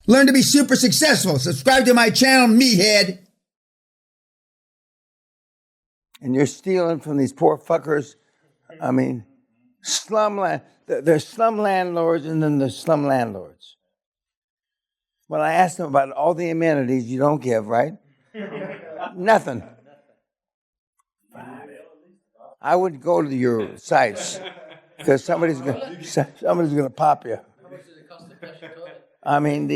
Learn to be super successful. Subscribe to my channel, Meathead. And you're stealing from these poor fuckers. I mean, there's slum landlords and then there's slum landlords. When I asked them about all the amenities you don't give, right? Nothing. I would go to your sites because somebody's gonna pop you. I mean,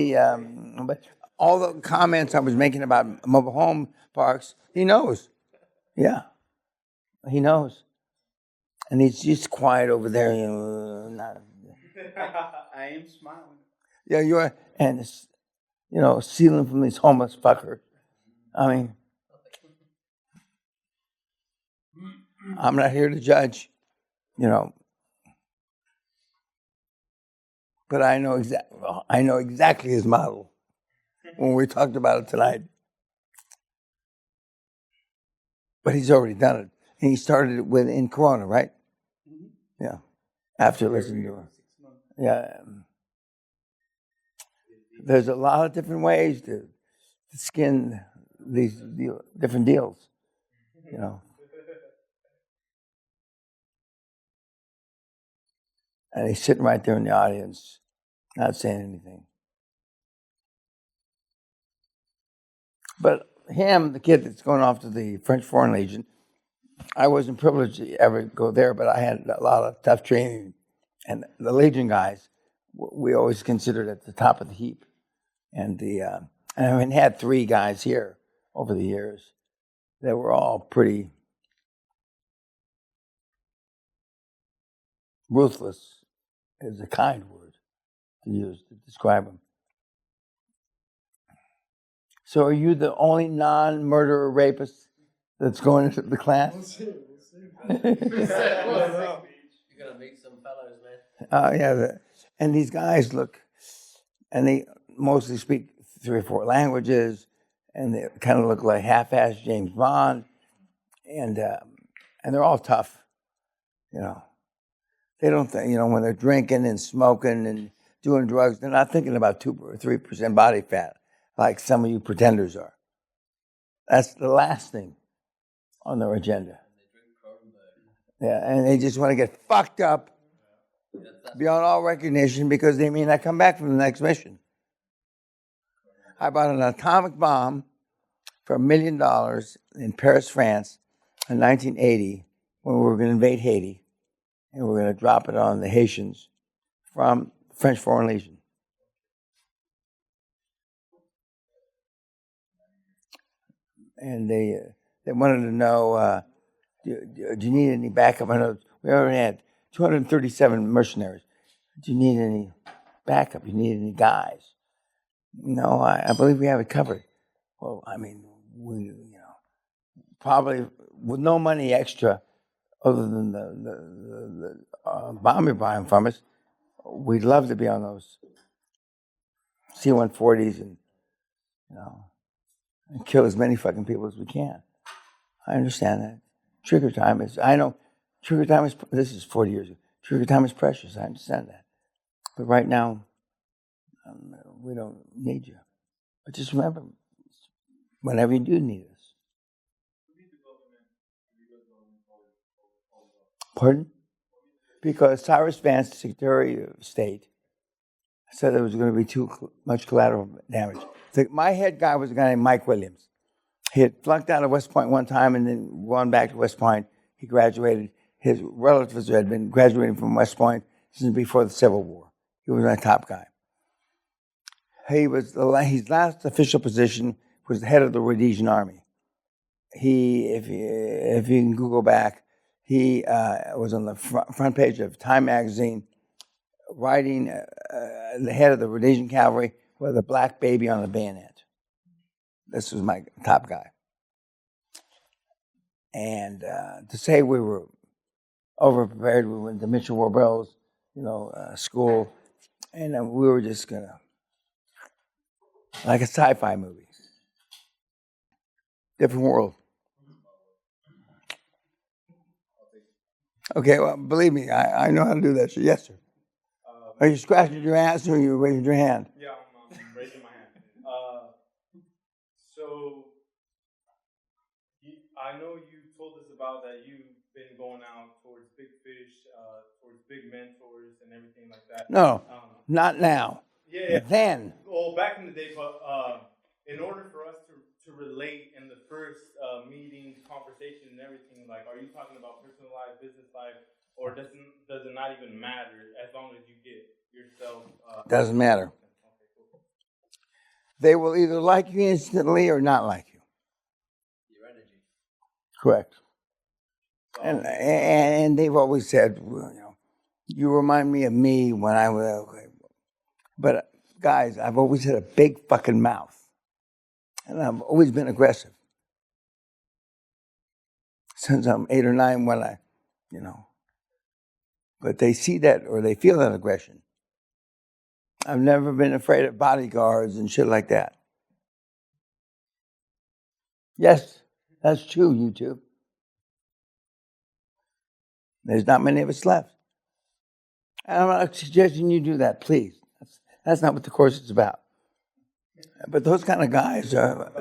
but all the comments I was making about mobile home parks, he knows. Yeah, he knows, and he's just quiet over there. You know, I am smiling. Yeah, you're, and it's, you know, stealing from these homeless fuckers. I mean, I'm not here to judge, you know, but I know exactly his model when we talked about it tonight. But he's already done it, and he started it in Corona, right? Mm-hmm. Yeah, after listening to her. Yeah, there's a lot of different ways to skin these different deals, you know. And he's sitting right there in the audience, not saying anything. But him, the kid that's going off to the French Foreign Legion, I wasn't privileged to ever go there, but I had a lot of tough training. And the Legion guys, we always considered at the top of the heap. And I had 3 guys here over the years that were all pretty ruthless, is a kind word to use to describe them. So are you the only non-murderer rapist that's going into the class? We'll see. You're going to meet some fellows, man. Yeah, and these guys look, and they mostly speak 3 or 4 languages, and they kind of look like half-assed James Bond, and they're all tough, you know. They don't think, you know, when they're drinking and smoking and doing drugs, they're not thinking about 2 or 3% body fat like some of you pretenders are. That's the last thing on their agenda. Yeah, and they just want to get fucked up beyond all recognition because they may not come back from the next mission. I bought an atomic bomb for $1 million in Paris, France in 1980 when we were going to invade Haiti. And we're going to drop it on the Haitians from French Foreign Legion. And they wanted to know, do you need any backup? I know we already had 237 mercenaries. Do you need any backup? You need any guys? No, I believe we have it covered. Well, I mean, probably with no money extra, other than the bomb you're buying from us, we'd love to be on those C-140s and, you know, and kill as many fucking people as we can. I understand that. Trigger time is, this is 40 years ago. Trigger time is precious. I understand that. But right now, we don't need you. But just remember, whenever you do need us. Pardon? Because Cyrus Vance, Secretary of State, said there was going to be too much collateral damage. My head guy was a guy named Mike Williams. He had flunked out of West Point one time and then gone back to West Point. He graduated. His relatives had been graduating from West Point since before the Civil War. He was my top guy. His last official position was the head of the Rhodesian Army. If you can Google back, he was on the front page of Time magazine, riding the head of the Rhodesian cavalry with a black baby on a bayonet. This was my top guy. And to say we were overprepared, we went to Mitchell Warbell's, school, and we were just gonna, like a sci-fi movie, different world. Okay, well, believe me, I know how to do that shit. Yes, sir. Are you scratching your ass or are you raising your hand? Yeah, I'm raising my hand. So I know you told us about that you've been going out towards big fish, towards big mentors and everything like that. No, not now. Yeah. Then. Well, back in the day, but in order for us to relate in the first meeting, conversation, and everything, like, are you talking about personal life, business life, or does it not even matter as long as you get yourself? Doesn't matter. Okay, cool. They will either like you instantly or not like you. Your energy. Correct. And they've always said, well, you remind me of me when I was. Okay. But guys, I've always had a big fucking mouth, and I've always been aggressive since I'm 8 or 9. When but they see that or they feel that aggression. I've never been afraid of bodyguards and shit like that. Yes, that's true, YouTube. There's not many of us left. And I'm not suggesting you do that, please. That's not what the course is about. But those kind of guys are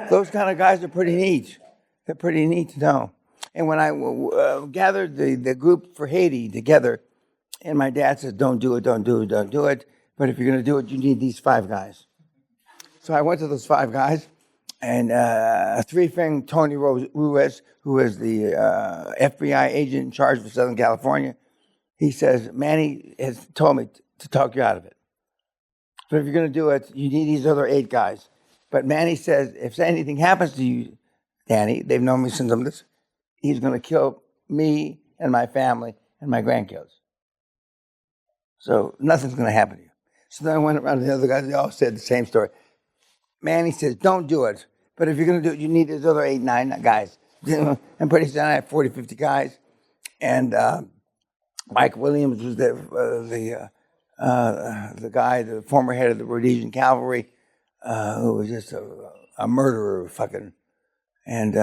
those kind of guys are pretty neat. They're pretty neat to know. And when I gathered the group for Haiti together, and my dad said, "Don't do it, don't do it, don't do it. But if you're going to do it, you need these 5 guys." So I went to those 5 guys, and a 3-fing Tony Ruiz, who is the FBI agent in charge for Southern California, he says, "Manny has told me to talk you out of it. But if you're going to do it, you need these other 8 guys. But Manny says, if anything happens to you, Danny, they've known me since I'm this, he's going to kill me and my family and my grandkids. So nothing's going to happen to you." So then I went around to the other guys. They all said the same story. Manny says, "Don't do it. But if you're going to do it, you need these other 8, 9 guys." And pretty soon I had 40, 50 guys. And Mike Williams was the guy, the former head of the Rhodesian Cavalry, who was just a murderer, fucking. And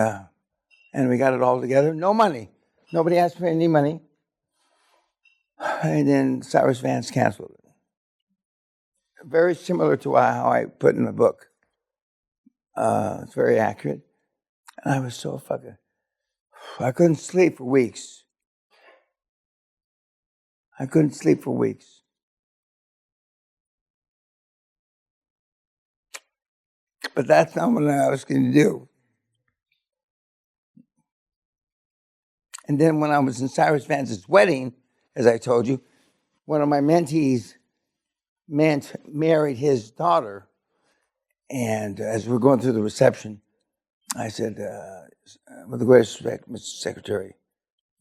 we got it all together. No money. Nobody asked for any money. And then Cyrus Vance canceled it. Very similar to how I put in the book. It's very accurate. And I was so fucking... I couldn't sleep for weeks. But that's not what I was going to do. And then when I was in Cyrus Vance's wedding, as I told you, one of my mentees married his daughter. And as we were going through the reception, I said, with the greatest respect, Mr. Secretary,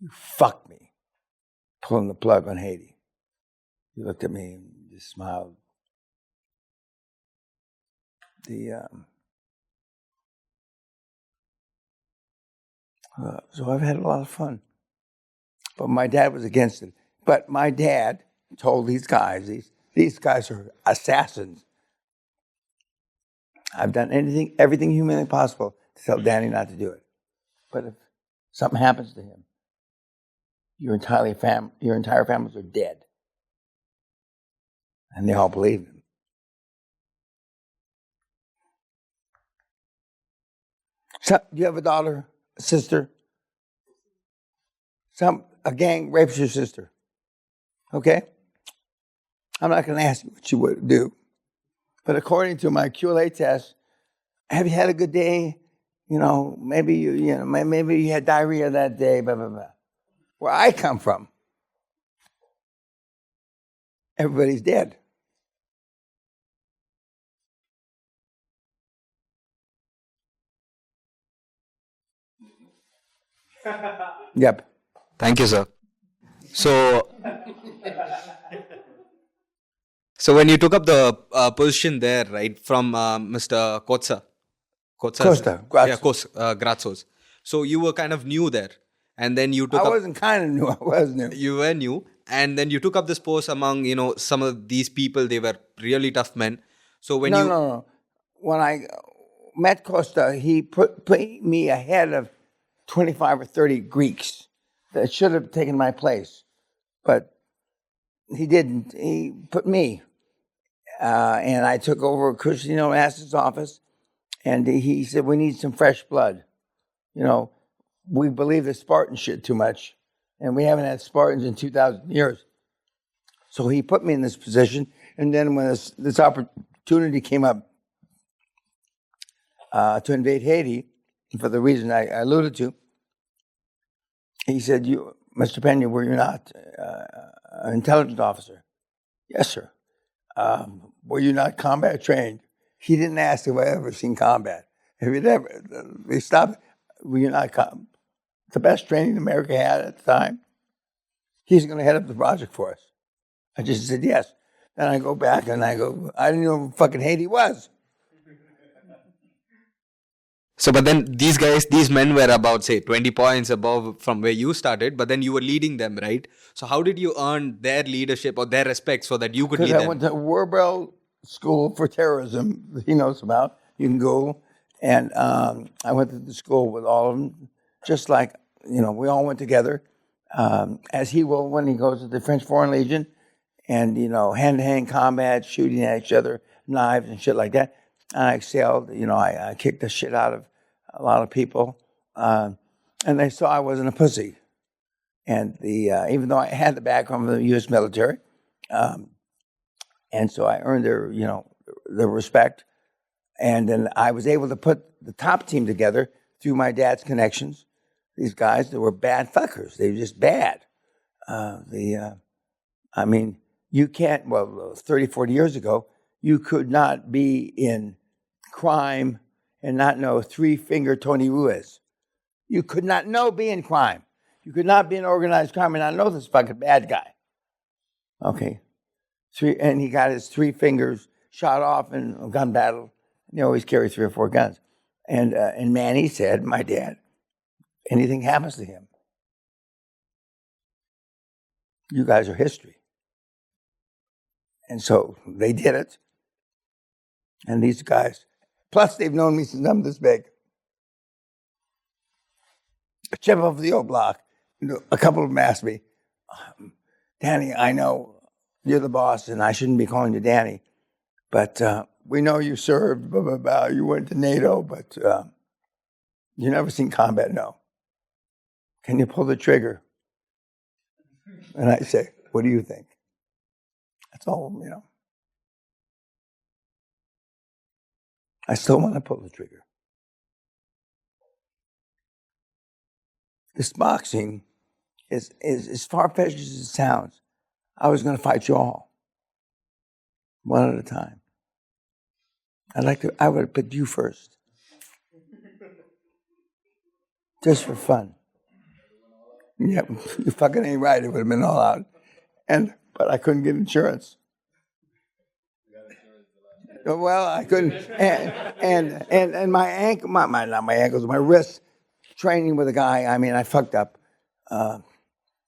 you fucked me pulling the plug on Haiti. He looked at me and just smiled. So I've had a lot of fun. But my dad was against it. But my dad told these guys are assassins. I've done everything humanly possible to tell Danny not to do it. But if something happens to him, your entire families are dead. And they all believed him. So, do you have a daughter, a sister? A gang rapes your sister. Okay? I'm not going to ask you what you would do. But according to my QLA test, have you had a good day? Maybe you had diarrhea that day, blah, blah, blah. Where I come from, everybody's dead. Yep. Thank you, sir. So when you took up the position there, right, from Mr. Costa, Grazos. So you were kind of new there, and then you took I wasn't kind of new. I was new. You were new, and then you took up this post among some of these people. They were really tough men. So when No. When I met Costa, he put me ahead of 25 or 30 Greeks that should have taken my place. But he didn't. He put me. and I took over Christino Ass's office, and he said, we need some fresh blood. We believe the Spartan shit too much, and we haven't had Spartans in 2,000 years. So he put me in this position, and then when this opportunity came up to invade Haiti, for the reason I alluded to, he said, Mr. Peña, were you not an intelligence officer? Yes, sir. Were you not combat trained? He didn't ask if I ever seen combat. If you'd ever, they stopped, were you not the best training America had at the time? He's going to head up the project for us. I just said yes. Then I go back and I go, I didn't know who fucking Haiti was. So, but then these men were about, say, 20 points above from where you started, but then you were leading them, right? So how did you earn their leadership or their respect so that you could lead Because I them? went to Warbell School for Terrorism, he knows about. You can go. And I went to the school with all of them, just like, we all went together, as he will when he goes to the French Foreign Legion, and, hand-to-hand combat, shooting at each other, knives and shit like that. And I excelled. I kicked the shit out of a lot of people. And they saw I wasn't a pussy. And even though I had the background of the U.S. military, and so I earned their respect. And then I was able to put the top team together through my dad's connections. These guys, they were bad fuckers. They were just bad. You can't, 30, 40 years ago, you could not be in crime and not know Three-Finger Tony Ruiz. You could not be in crime. You could not be in organized crime and not know this fucking bad guy. Okay. And he got his 3 fingers shot off in a gun battle. He always carried 3 or 4 guns. And Manny said, my dad, anything happens to him, you guys are history. And so they did it. And these guys, plus they've known me since I'm this big. A chip off the old block, a couple of them asked me, Danny, I know you're the boss and I shouldn't be calling you Danny, but we know you served, blah, blah, blah. You went to NATO, but you never seen combat, no. Can you pull the trigger? And I say, what do you think? That's all, I still want to pull the trigger. This boxing is as far-fetched as it sounds. I was going to fight you all, one at a time. I would have picked you first. Just for fun. Yeah, you fucking ain't right. It would have been all out. But I couldn't get insurance. Well, I couldn't. And my ankle, not my ankles, my wrists, training with a guy, I fucked up.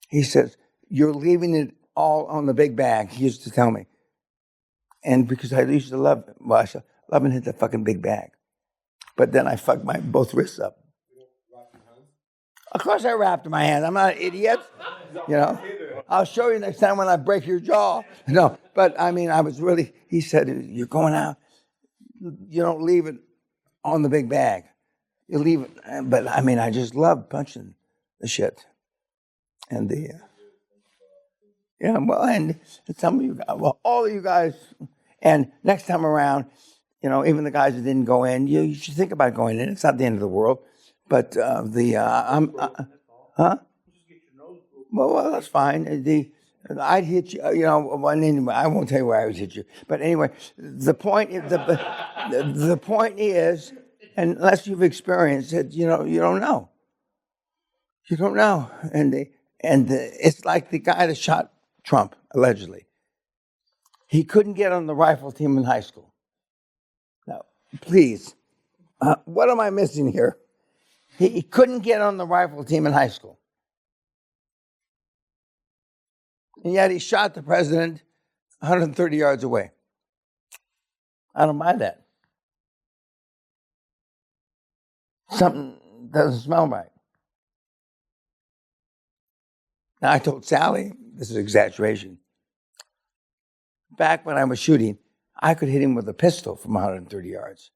He says, you're leaving it all on the big bag, he used to tell me. And because I used to love and hit the fucking big bag. But then I fucked both wrists up. Of course I wrapped my hands. I'm not an idiot. I'll show you next time when I break your jaw. No, but I was really, he said, you're going out. You don't leave it on the big bag. You leave it. But I just love punching the shit. And and some of you guys, all of you guys, and next time around, even the guys that didn't go in, you should think about going in. It's not the end of the world. But well, that's fine. I'd hit you. Anyway, I won't tell you where I would hit you. But anyway, the point is, unless you've experienced it, you don't know. You don't know, and it's like the guy that shot Trump allegedly. He couldn't get on the rifle team in high school. Now, please, what am I missing here? He couldn't get on the rifle team in high school. And yet he shot the president 130 yards away. I don't buy that. Something doesn't smell right. Now, I told Sally, this is exaggeration. Back when I was shooting, I could hit him with a pistol from 130 yards.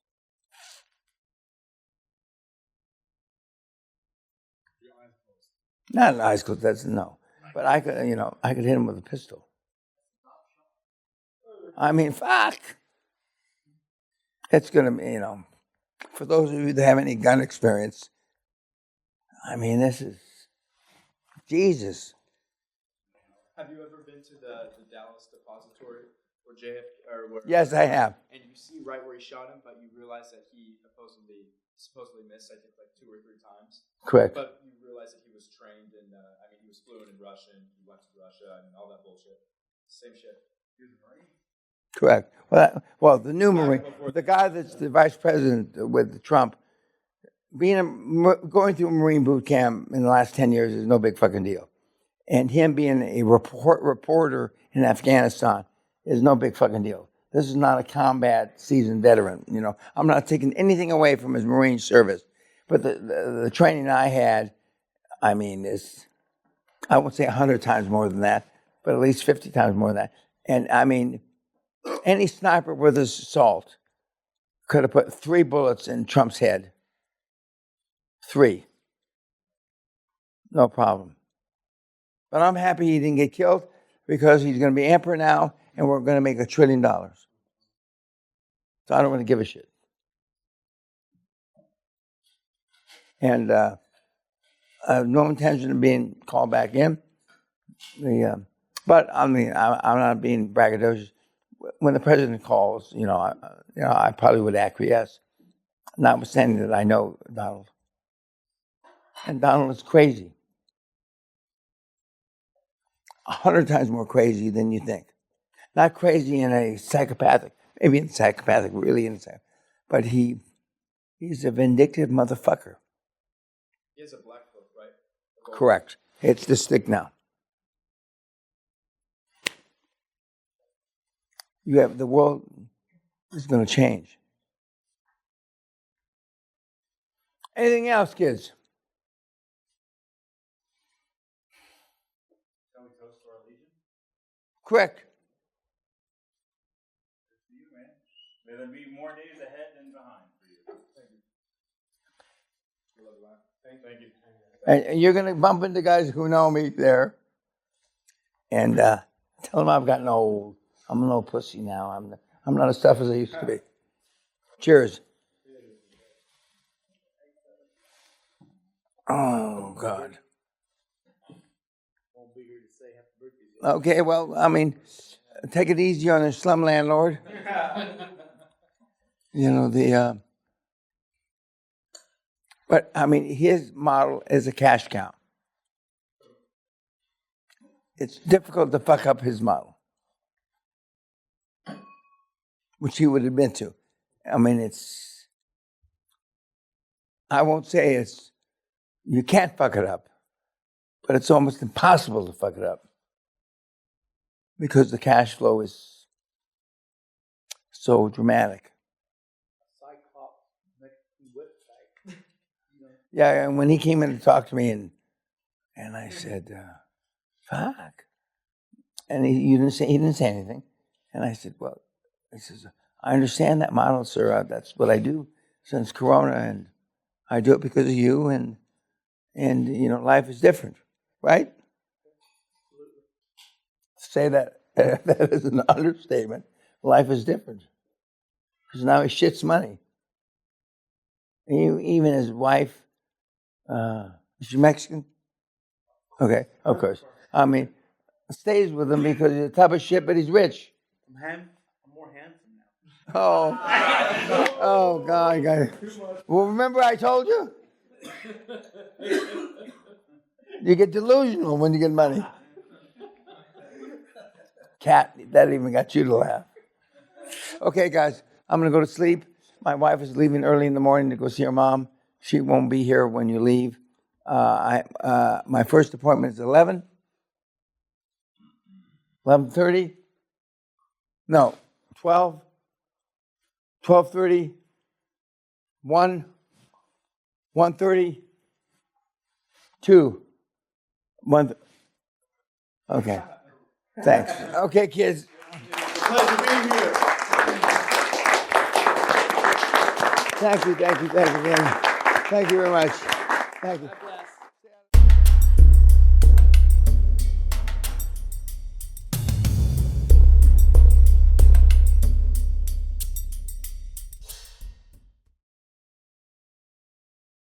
Not an eyes closed, that's no. But I could, I could hit him with a pistol. I mean, fuck. It's going to be, for those of you that have any gun experience, I mean, this is Jesus. Have you ever been to the Dallas Depository or JF or where? Yes, I have. And you see right where he shot him, but you realize that he supposedly missed, I think, like 2 or 3 times. Correct. But you realize that he was trained in, he was fluent in Russian. He went to Russia and all that bullshit. Same shit. He was a Marine. Correct. Well, the new Marine, the guy that's the vice president with Trump, going through a Marine boot camp in the last 10 years is no big fucking deal. And him being a reporter in Afghanistan is no big fucking deal. This is not a combat seasoned veteran. I'm not taking anything away from his Marine service, but the training I had, I mean, is, I won't say 100 times more than that, but at least 50 times more than that. And I mean, any sniper with his assault could have put 3 bullets in Trump's head. 3. No problem. But I'm happy he didn't get killed because he's going to be emperor now and we're going to make $1 trillion. So I don't want to give a shit. And I have no intention of being called back in. But I mean, I'm not being braggadocious. When the president calls, I probably would acquiesce, notwithstanding that I know Donald. And Donald is crazy. 100 times more crazy than you think. Not crazy in a psychopathic, maybe in psychopathic, really in psychopathic, but he's a vindictive motherfucker. He has a black book, right? Correct. It's the stick now. The world is going to change. Anything else, kids? Shall we toast to our legion? Correct. Good for you, man. May there be more days ahead than behind for you. Thank you. And you're going to bump into guys who know me there. And tell them I've gotten old. I'm an old pussy now. I'm not as tough as I used to be. Cheers. Oh, God. Okay, well, I mean, take it easy on your slum landlord. But, I mean, his model is a cash cow. It's difficult to fuck up his model, which he would admit to. I mean, I won't say you can't fuck it up, but it's almost impossible to fuck it up because the cash flow is so dramatic. Yeah, and when he came in to talk to me, and I said, fuck. And he didn't say anything. And I said, well, he says, I understand that model, sir. That's what I do since Corona, and I do it because of you, and life is different, right? Say that is an understatement. Life is different because now he shits money. And even his wife, is she Mexican? Okay, of course. I mean, stays with him because he's a tub of shit, but he's rich. I'm more handsome now. Oh, God. Well, remember I told you? You get delusional when you get money. Cat, that even got you to laugh. Okay, guys, I'm going to go to sleep. My wife is leaving early in the morning to go see her mom. She won't be here when you leave. My first appointment is 11. 11:30? No, 12. 12:30. 1. 1:30. 2. 1. Okay. Thanks. Okay, kids. Pleasure being here. Thank you, Dan. Thank you very much. Thank you.